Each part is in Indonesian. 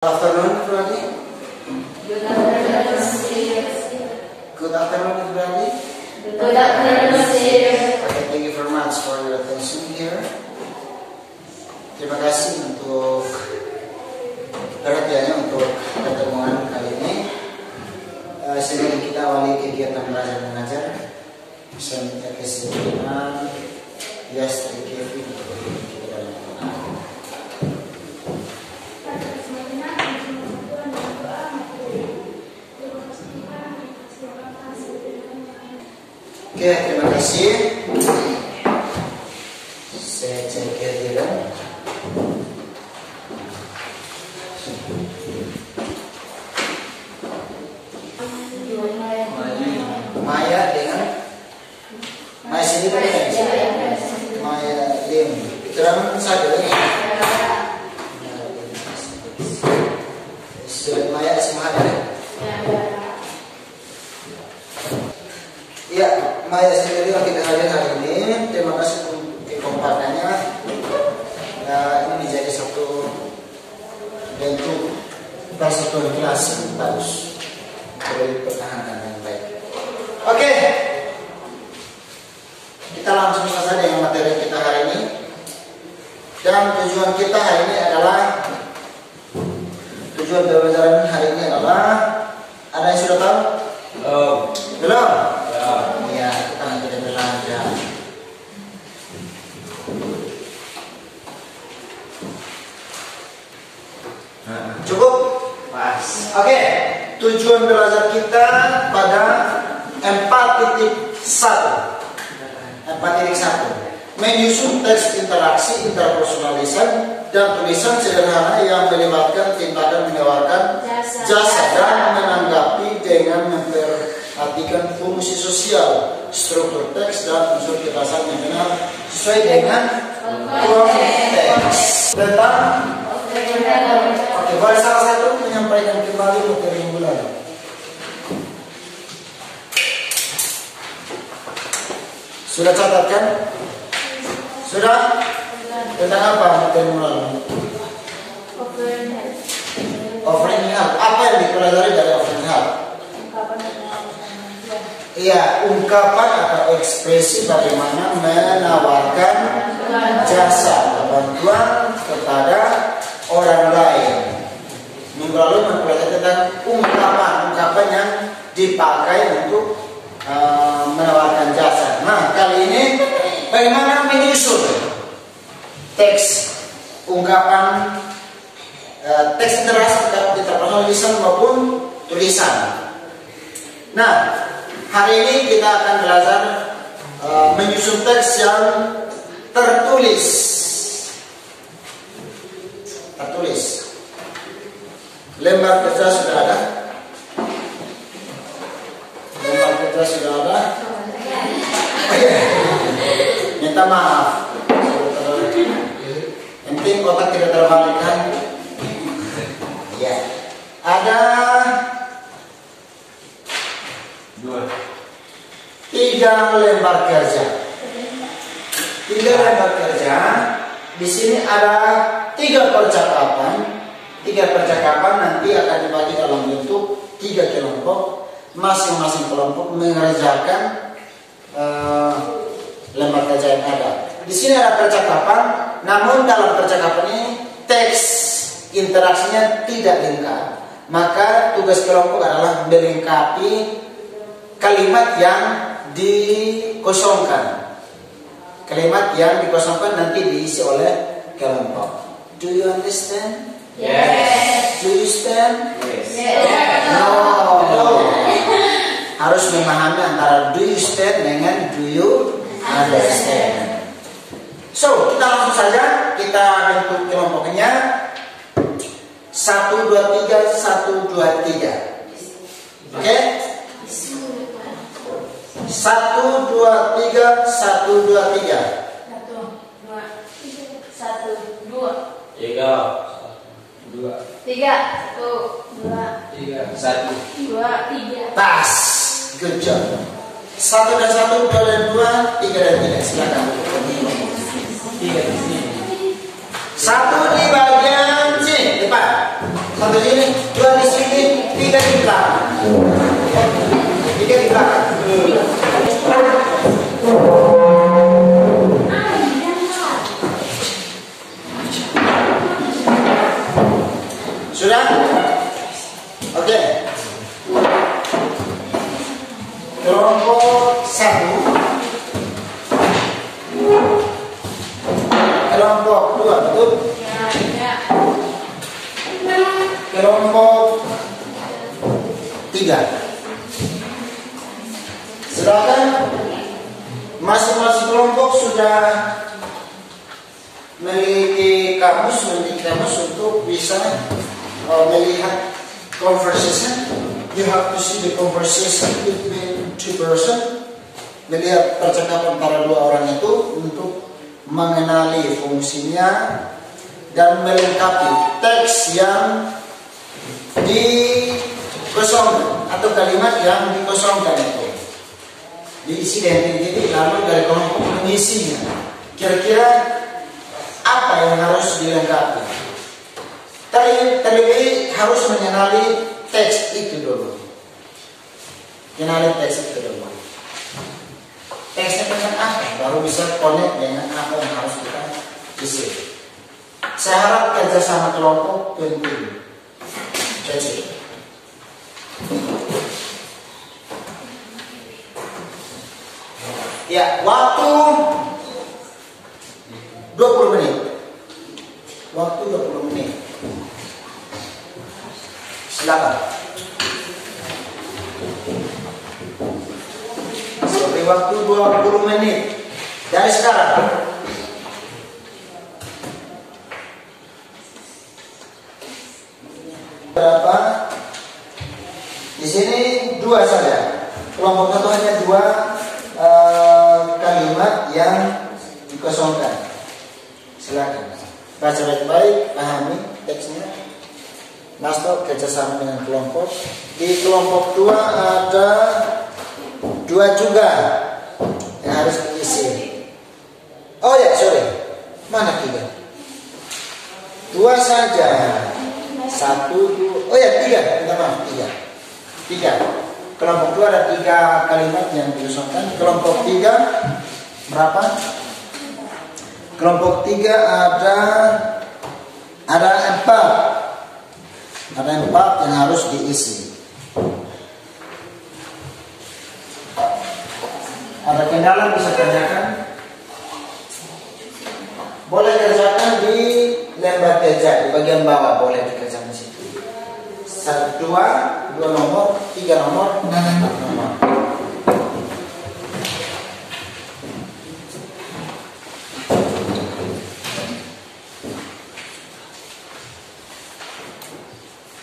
Afternoon, everybody. Good afternoon, Good afternoon, everybody. Good afternoon, Okay, thank you very much for your attention here. Terima kasih untuk perhatiannya untuk pertemuan kali ini. Sebelum kita awali kegiatan belajar mengajar, saya minta kesediaan Yas dari Kevin untuk kita dalam mengajar. Oke, terima kasih. Saya cek kehadiran. Maya dengan Maya sendiri kan? Maya Lim. Keterangan saja ya. Surat Maya semua ada. Ya, Maya sendiri yang kita hadir hari ini. Terima kasih untuk kekompakannya. Ini menjadi satu bentuk persatuan kelas yang bagus. Perlu dipertahankan dengan baik. Oke, kita langsung saja dengan materi kita hari ini. Dan tujuan kita hari ini adalah tujuan pembelajaran hari ini adalah ada yang sudah tahu? Belum? Ya, kita nanti belajar. Cukup? Pas. Oke, tujuan belajar kita pada 4.1. 4.1 menyusun teks interaksi interpersonalisan dan tulisan sederhana yang melibatkan tindakan menawarkan jasa dan menanggapi dengan memperhatikan fungsi sosial, struktur teks dan unsur kekerasan yang benar sesuai dengan konteks. Tentang oke, boleh salah satu menyampaikan kembali materi yang lalu. Sudah catat kan? Sudah? Tentang apa materi yang lalu? Offering help. Apa yang dipelajari dari offering help? Iya, ungkapan atau ekspresi bagaimana menawarkan jasa atau bantuan kepada orang lain. Minggu lalu mempelajari tentang ungkapan yang dipakai untuk menawarkan jasa. Nah, kali ini bagaimana menyusun teks ungkapan, teks interaksi interpersonal lisan maupun tulisan. Nah, hari ini kita akan belajar menyusun teks yang tertulis. Lembar kerja sudah ada? Lembar kerja sudah ada? Minta maaf. Yang penting otak tidak terbalik kan? Ya. Ada 3 lembar kerja. 3 lembar kerja. Di sini ada 3 percakapan. 3 percakapan nanti akan dibagi dalam bentuk 3 kelompok. Masing-masing kelompok mengerjakan lembar kerja yang ada. Di sini ada percakapan, namun dalam percakapan ini teks interaksinya tidak lengkap. Maka tugas kelompok adalah melengkapi kalimat yang dikosongkan. Kalimat yang dikosongkan nanti diisi oleh kelompok. Do you understand? Yes. Do you stand? Yes. No. Harus memahami antara do you stand dengan do you understand. So, kita langsung saja kita bentuk kelompoknya 1, 2, 3, 1, 2, 3. Oke? 1, 2, 3, 1, 2, 3. 1, 2, 3. Pas. Good job. 1 dan 1, 2 dan 2, 3 dan 3. Silakan. 3 di sini. 1 di bagian C depan. 1 seperti ini, 2 di sini, 3 di belakang. 3 di belakang. Sudah? Oke. Kelompok 1, kelompok 2, betul? Kelompok 3. Silakan, masing-masing kelompok sudah memiliki kamus untuk bisa melihat conversation. You have to see the conversation between two person. Melihat percakapan antara dua orang itu untuk mengenali fungsinya dan melengkapi teks yang dikosongkan atau kalimat yang dikosongkan itu diisi dengan titik, lalu dari kelompok mengisinya. Kira-kira apa yang harus dilengkapi? Terlebih harus mengenali teks itu dulu. Kenali teks itu dulu. Teksnya tentang apa? Baru bisa connect dengan apa yang harus kita isi. Saya harap kerjasama kelompok penting. Jadi, ya, waktu 20 menit. Waktu 20 menit. Silakan. Sampai waktu 20 menit dari sekarang. Berapa? Di sini 2 saja. Kelompok satu hanya 2 kalimat yang dikosongkan. Silakan baca baik-baik, pahami teksnya. Masuk kerjasama dengan kelompok. Di kelompok 2 ada 2 juga yang harus diisi. Oh ya, sorry. Mana 3? 2 saja. 1, 2. Oh ya, 3. Minta maaf, 3. Kelompok 2 ada 3 kalimat yang dikosongkan. Kelompok 3 berapa? Kelompok 3 ada 4. Ada 4 yang harus diisi. Ada kendala bisa kerjakan. Boleh kerjakan di lembar kerja di bagian bawah, boleh dikerjakan di situ. 1, 2 nomor, 3 nomor, 4 nomor.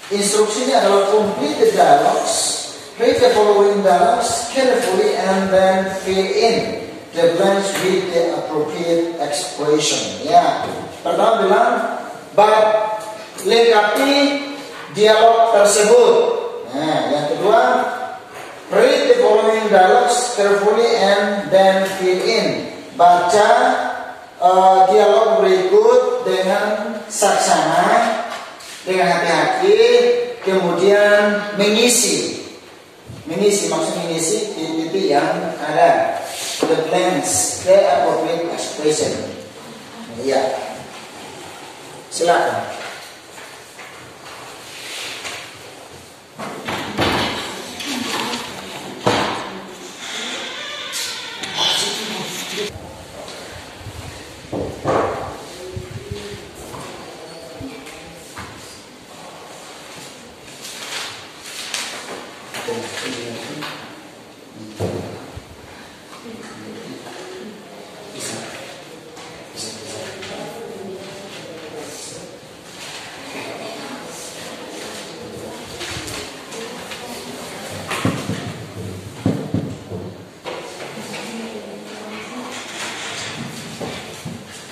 Instruksinya adalah complete the dialogues, read the following dialogues carefully, and then fill in the blanks with the appropriate expression. Ya, pertama bilang bab lengkapi dialog tersebut. Nah, yang kedua, read the following dialogues carefully and then fill in. Baca dialog berikut dengan saksama, dengan hati-hati, kemudian mengisi maksudnya mengisi titik yang ada, the blanks, the appropriate expression. Ya, silakan.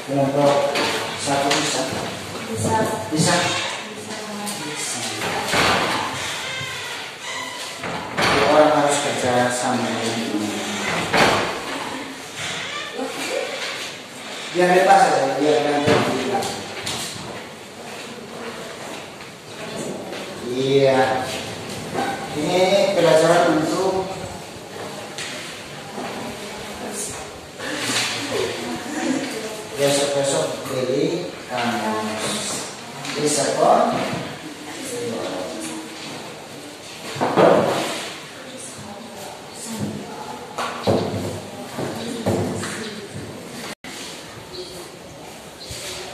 Kelompok 1 bisa. Orang harus kerja sama ini. Biar bebas saja, biar nanti tidak. Iya. Ini pelajaran untuk besok-besok beli kamus. Bisa kok?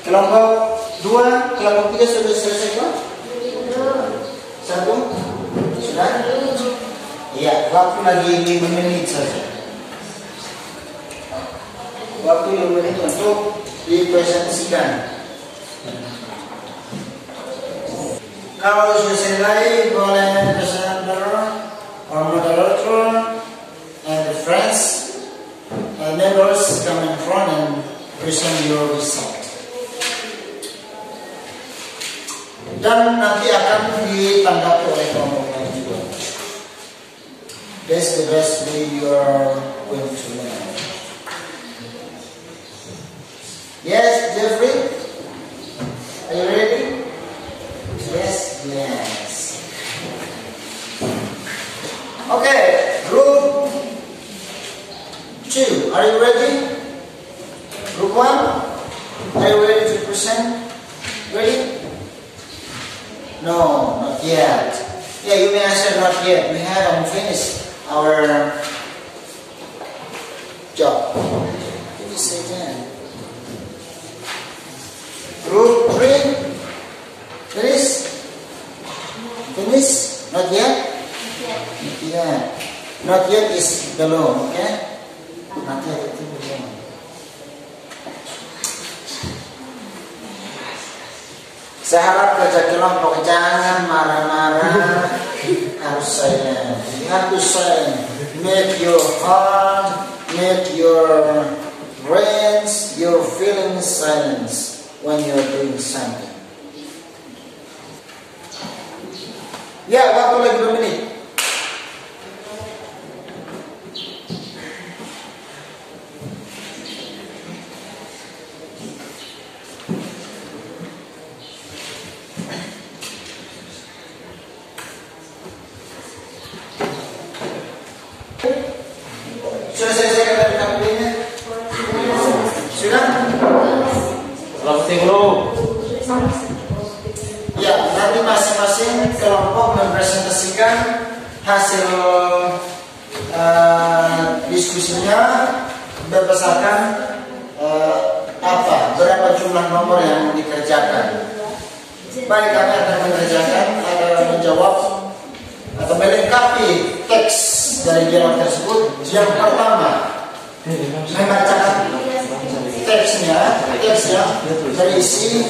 Kelompok 2, kelompok 3 sudah selesai kok? Satu? Sudah? Iya, waktu lagi 5 menit saja. Waktu 5 menit untuk dipresentasikan. Kalau sudah selesai, boleh presenter or moderator and the friends and members come in front and present your result. Dan nanti akan ditanggapi oleh kelompok lain juga. That's the best way you are going to learn. Yes, Jeffrey? Are you ready? Yes, yes. Okay, group 2, are you ready? Group 1, are you ready to present? Ready? No, not yet. Yeah, you may answer not yet. We haven't finished our job. Finish again. Group 3. Finish? Finish? Not yet? Not yet. Not yet is belum, okay? Not yet itu belum. Saya harap kerja kelompok jangan marah-marah, harus silent. You have to silent. Make your heart, make your brains, your feelings silence when you're doing something. Ya, waktu lagi 2 menit. Sudah selesai dari tampilnya? Sudah? Selamat tinggal. Ya, nanti masing-masing kelompok mempresentasikan hasil diskusinya berdasarkan berapa jumlah nomor yang dikerjakan. Baik, kami akan mengerjakan atau menjawab atau melengkapi teks dari dialog tersebut. Yang pertama, membacakan teksnya berisi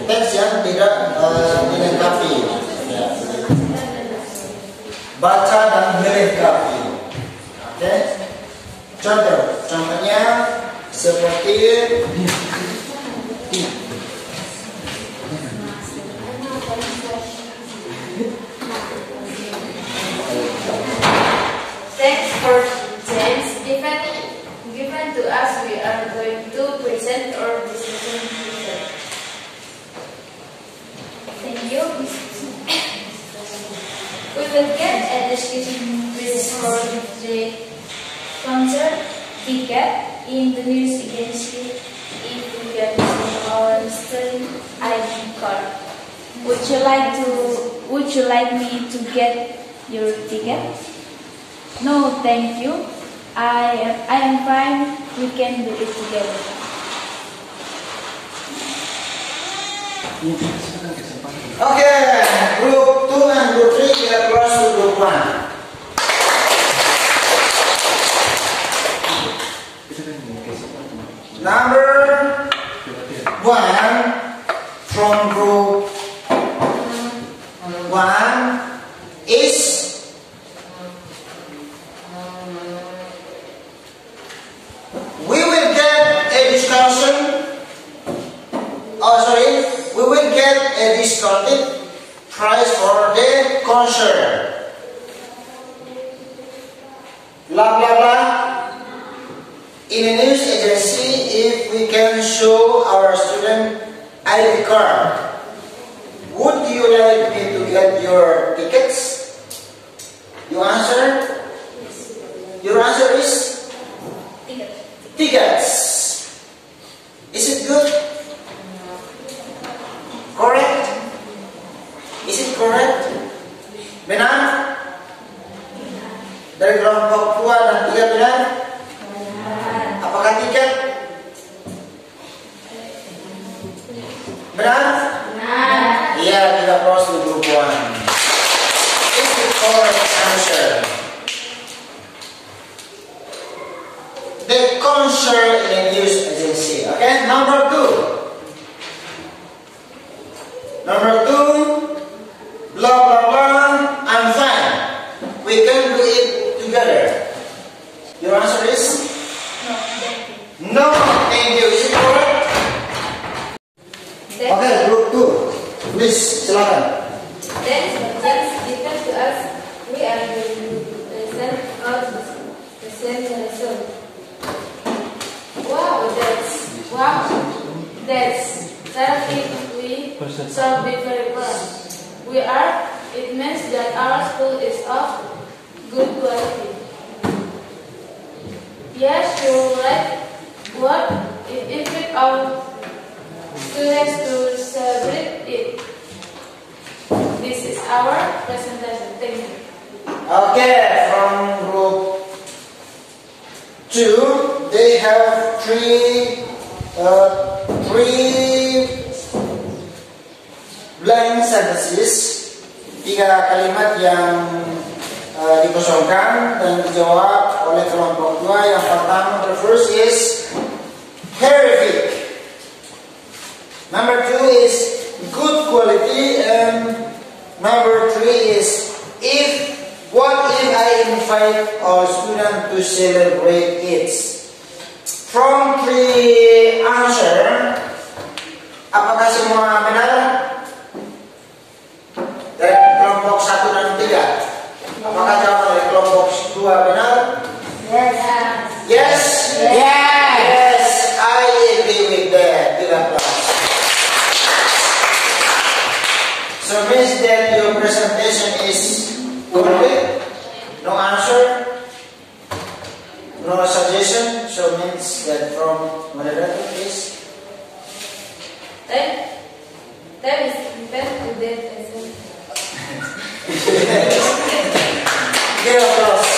teks yang tidak dilengkapi. Ya. Baca dan melengkapi. Oke. Contohnya seperti Thanks for James given to us. We are going to present our discussion result. Thank you. We will get a discussion result for the concert ticket in the news agency if we get our student ID card. Would you like me to get your ticket? No, thank you. I am fine. We can do it together. okay, group 2 and group 3 kita keluar ke group 1. Number 1 from group 1 is we will get a discounted price for the concert. Blah blah blah. In a news agency, if we can show our student ID card, would you you got your tickets? You answer? Your answer is? Tickets. Is it good? Correct? Is it correct? Benar? Dari kelompok 2 dan 3 benar? Apakah tiket? Benar? Iya, kita close di group 1. Is the correct answer? The concert in a news agency. Okay, number 2. Number 2, blah blah blah, I'm fine. We can do it together. Your answer is? No, thank you. Is it correct? Okay, group 2. Please, silakan. Then just given to us, we are going to present out the same lesson. That's terrifically so very well. It means that our school is of good quality. Yes, you're right. What if invite our students to celebrate it? This is our presentation. Thank you. Okay, from group 2, they have three blank sentences, 3 kalimat yang dikosongkan dan dijawab oleh kelompok 2. Yang pertama, the first is terrific. Number 2 is good quality, and number 3 is what if I invite our student to celebrate it? From 3 answer, apakah semua benar? Dari kelompok 1 dan 3. Apakah jawaban dari kelompok 2 benar? Yes. Yes, I agree with that. 3+. So means that your presentation is complete. No answer, no suggestion. So means that from moderator, please. That is best to that lesson. Give applause.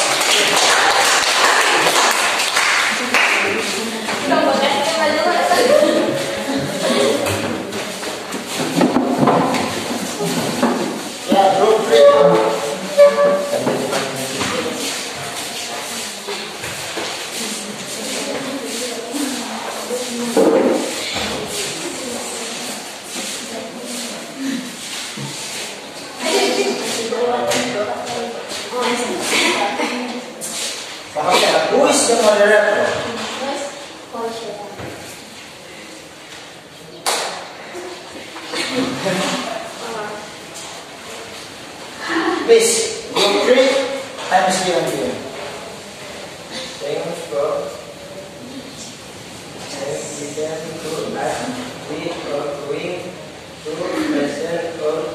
Yeah, group 3. Who is the moderator? Please, group 3, time is given to you. Thanks for invitation to us. We are going to present for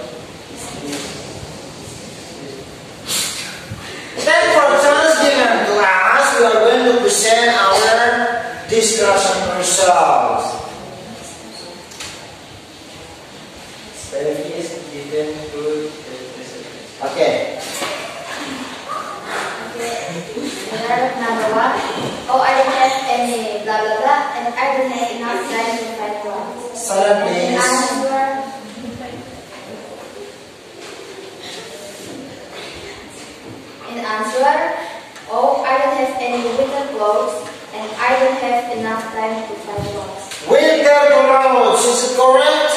this. Then for chance given to us, we are going to present our discussion results. Thank is given to the presentation. Okay. Number 1. Oh, I don't have any blah blah blah, and I don't have enough time to find one. Silent please. Answer. Oh, I don't have any winter clothes, and I don't have enough time to find one. Winter clothes, is it correct?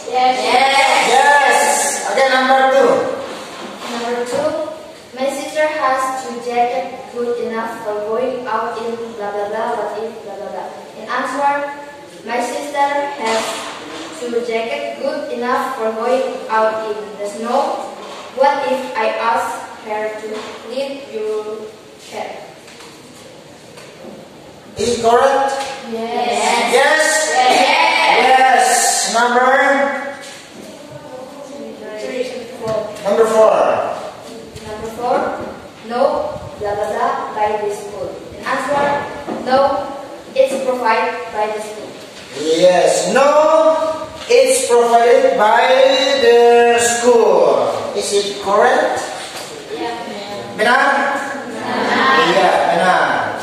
Yes. Yes. Okay, number 2. Number 2. My sister has 2 jackets good enough for going out in blah blah blah. What if blah blah blah? In answer, my sister has 2 jackets good enough for going out in the snow. What if I ask her to leave your cat? Is it correct? Yes. Yes. Yes. Number 3. Number 4. Number 4, no, blah blah blah, by the school. And answer, no, it's provided by the school. Yes, no, it's provided by the school. Is it correct? Benar? Iya, benar.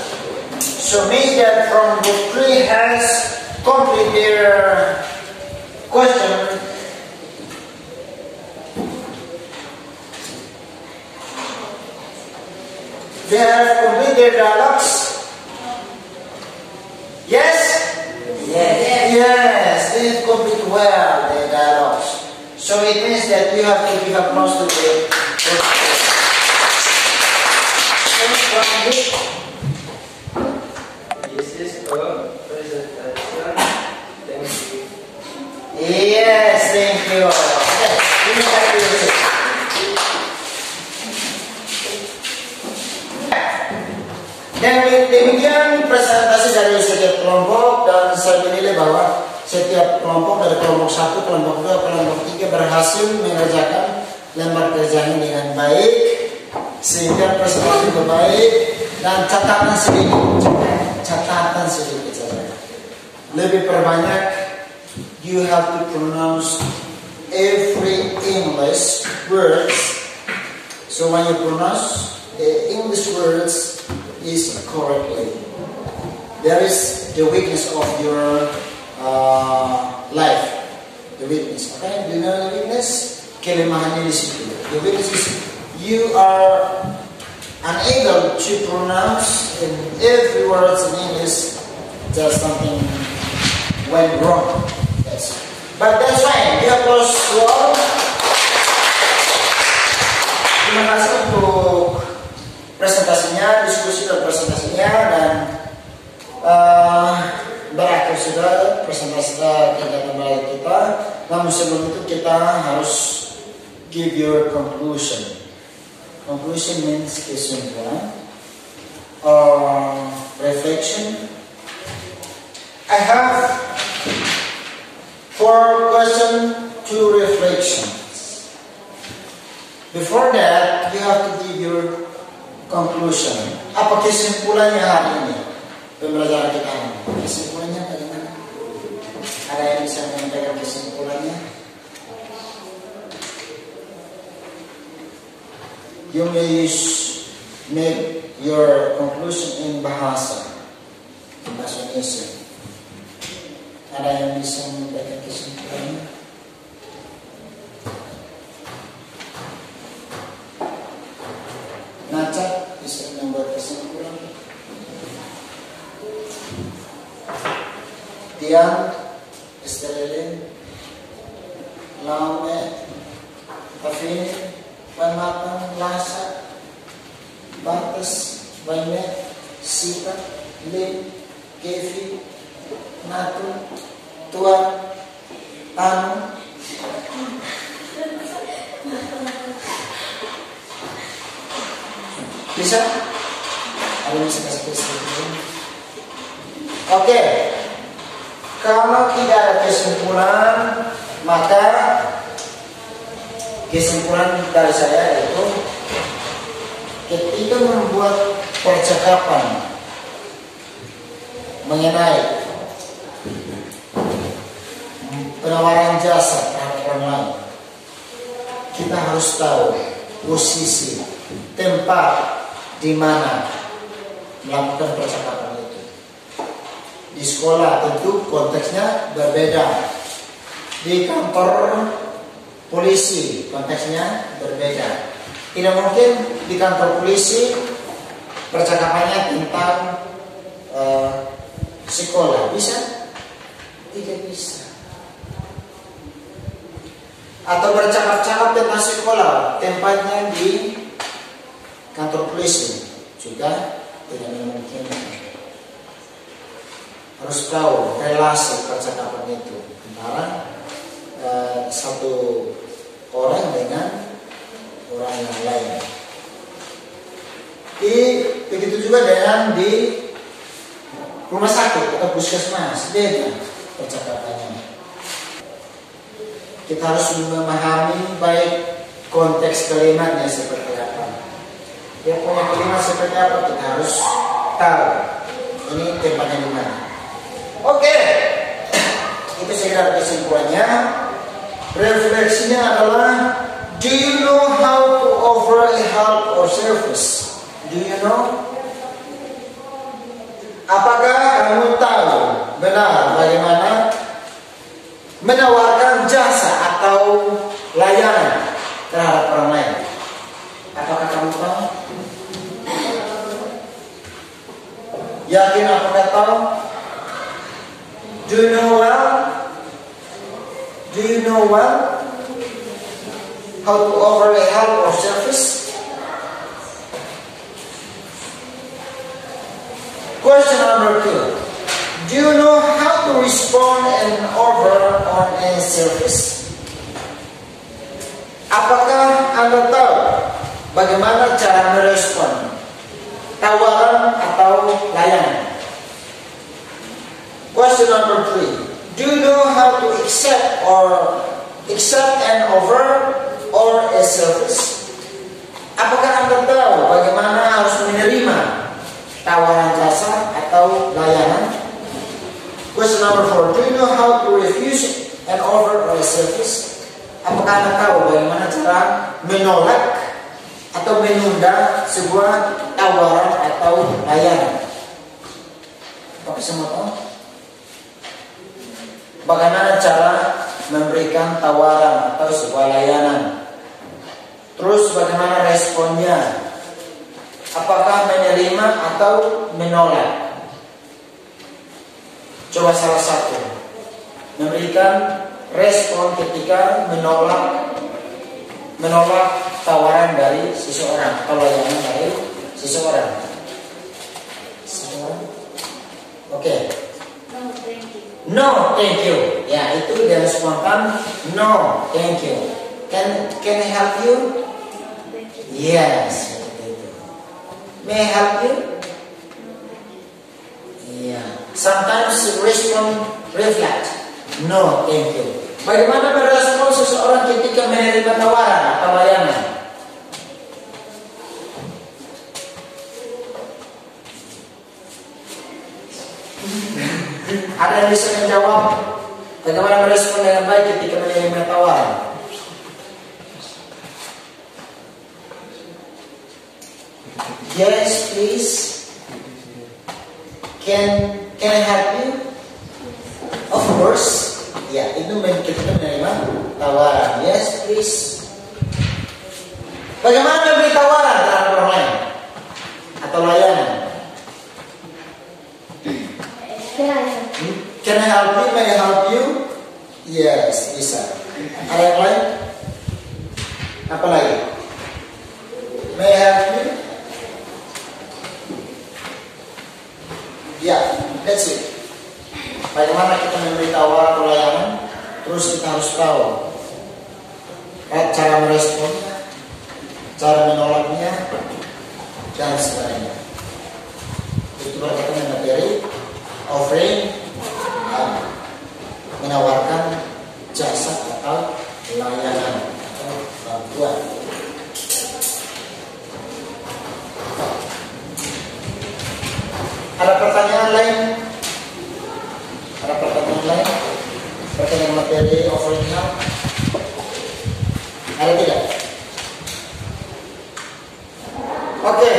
So means that from the 3 has complete their question. They have complete their dialogues. Yes? Yes, they complete well the dialogues. So it means that you have to give applause to the This is a presentation. Thank you. Yes, thank you. Okay, ini saya tulis. Dan demikian presentasi dari setiap kelompok, dan saya menilai bahwa setiap kelompok dari kelompok 1, kelompok 2, kelompok 3 berhasil mengerjakan lembar kerjanya dengan baik, sehingga presentasi juga baik. Dan catatan sedikit saja. Lebih perbanyak, you have to pronounce every English words. So when you pronounce the English words is correctly, there is the weakness of your life. The weakness, okay? Do you know the weakness? Kelemahannya di situ. The weakness is you are unable to pronounce in every words in English. Just something went wrong. Yes. But that's fine. You applause to all. Terima kasih untuk presentasinya, diskusi dan presentasinya, dan berakhir sudah presentasi kegiatan baik kita. Namun sebelum itu kita harus give your conclusion. Conclusion means kesimpulan or reflection. I have 4 questions, 2 reflections. Before that, you have to give your conclusion. Apa kesimpulannya hari ini? Pembelajaran kita ini. Kesimpulannya bagaimana? Ada yang bisa menyampaikan kesimpulannya? You may make your conclusion in bahasa Indonesia. Ada yang bisa menyampaikan kesimpulannya? Naca bisa membuat kesimpulan. Dian, Estelelin, Laume, Afini, Panmatang, Lasa, Batas, Baimet, Sita, Lin, Kevi, Natu, Tuan, Tanu. Bisa? Ada yang bisa kasih kesimpulan? Oke. Kalau tidak ada kesimpulan, maka kesimpulan dari saya yaitu ketika membuat percakapan mengenai penawaran jasa terhadap orang lain, kita harus tahu posisi, tempat di mana melakukan percakapan itu. Di sekolah tentu konteksnya berbeda. Di kantor polisi konteksnya berbeda. Tidak mungkin di kantor polisi percakapannya tentang sekolah. Bisa? Tidak bisa. Atau bercakap-cakap tentang sekolah, tempatnya di kantor polisi juga tidak memungkinkan. Harus tahu relasi percakapan itu antara satu orang dengan orang yang lain. Begitu juga dengan di rumah sakit atau puskesmas, beda percakapannya. Kita harus memahami baik konteks kalimatnya seperti apa. Dia punya kalimat seperti apa, kita harus tahu ini tempatnya di mana. Oke, itu saya kesimpulannya. Refleksinya adalah, do you know how to offer a help or service? Do you know? Apakah kamu tahu benar bagaimana menawarkan jasa atau layanan terhadap orang lain? Apakah kamu tahu? Yakin apakah tahu? Do you know well? Do you know well how to offer a help or service? Question number 2. Do you know how to respond and offer on a service? Apakah Anda tahu bagaimana cara merespon tawaran atau layanan? Question number 3. Do you know how to accept an offer or a service? Apakah Anda tahu bagaimana harus menerima tawaran jasa atau layanan? Question number 4. Do you know how to refuse an offer or a service? Apakah Anda tahu bagaimana cara menolak atau menunda sebuah tawaran atau layanan? Apakah semua tahu? Bagaimana cara memberikan tawaran atau sebuah layanan? Terus bagaimana responnya? Apakah menerima atau menolak? Coba salah satu. Memberikan respon ketika menolak tawaran dari seseorang atau layanan dari seseorang. Oke. No, thank you. Ya, itu dia spontan. No, thank you. Can I help you? Yes. May I help you? Yeah. Sometimes respond reflect. No, thank you. Bagaimana merespon seseorang ketika menerima tawaran atau layanan? Ada yang bisa menjawab bagaimana merespon dengan baik ketika menerima tawaran? Yes, please. Can I help you? Of course. Ya, itu ketika menerima tawaran. Yes, please. Bagaimana memberi tawaran terhadap orang lain atau layanan? Can I help you? May I help you? Yes, bisa. Ada yang lain? Apa lagi? May I help you? Ya, that's it. Bagaimana kita memberi tawaran atau layanan? Terus kita harus tahu cara meresponnya, cara menolaknya, dan sebagainya. Itu berkaitan dengan materi offering, menawarkan jasa atau layanan atau bantuan. Ada pertanyaan lain? Ada pertanyaan lain? Pertanyaan materi offering-nya? Ada tidak? Oke.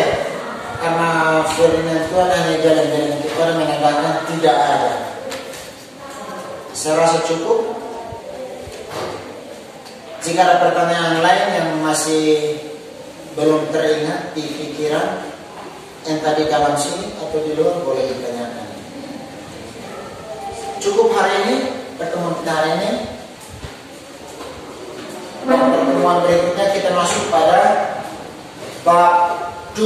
Karena firman Tuhan hanya jalan-jalan kepada menandakan tidak ada. Saya rasa cukup. Jika ada pertanyaan lain yang masih belum teringat di pikiran, entah di dalam sini atau di luar, boleh ditanyakan. Cukup hari ini, pertemuan kita hari ini. Pertemuan berikutnya kita masuk pada bab 2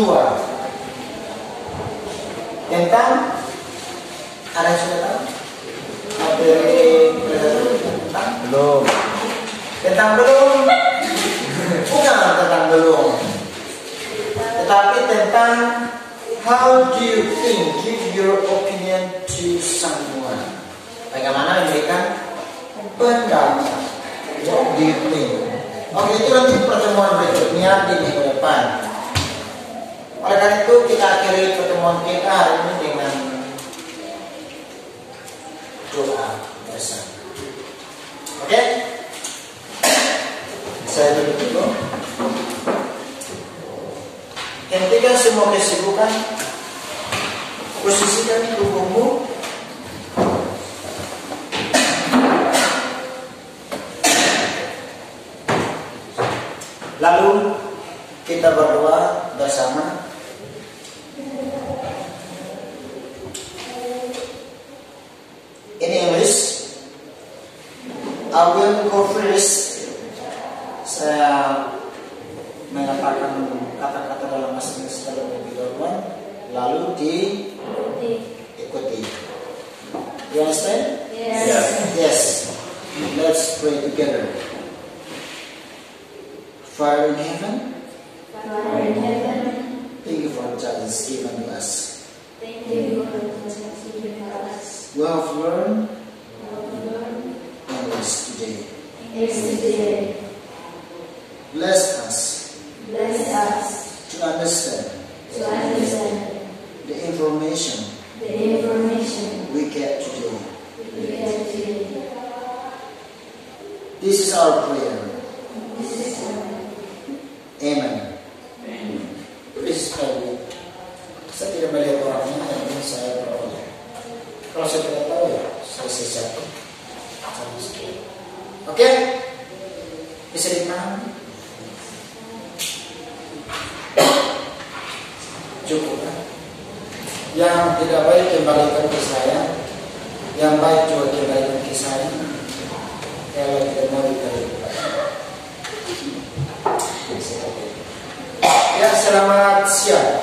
tentang, ada yang sudah tahu? Tentang belum? Bukan tentang belum, tetapi tentang how do you think, give your opinion to someone. Bagaimana memberikan pendapat? What do you think? Oke, itu nanti pertemuan pertemuan berikutnya di minggu depan. Oleh karena itu kita akhiri pertemuan kita hari ini dengan doa bersama. Oke? Saya tutup dulu. Hentikan semua kesibukan. Posisikan tubuhmu. Lalu kita berdoa bersama. In English, I will go first. Saya mengatakan kata-kata dalam bahasa Inggris terlebih dahulu, lalu diikuti. You understand? Yes. Yes. Let's pray together. Father in heaven, Father in heaven, thank you for the chance given to us. thank you for the chance given us. We have learned English today. Yesterday, Bless us bless us to understand to understand the information the information we get today. we get today. This is our prayer. This is our Amen. Please pray with. Saya tidak melihat orangnya, yang saya berdoa. Kalau saya tidak tahu ya, saya siap. Oke? Bisa dipahami? Cukup kan? Yang tidak baik kembalikan ke saya, yang baik juga kembalikan ke saya. Kalau tidak mau dibalik. Ya, selamat siang.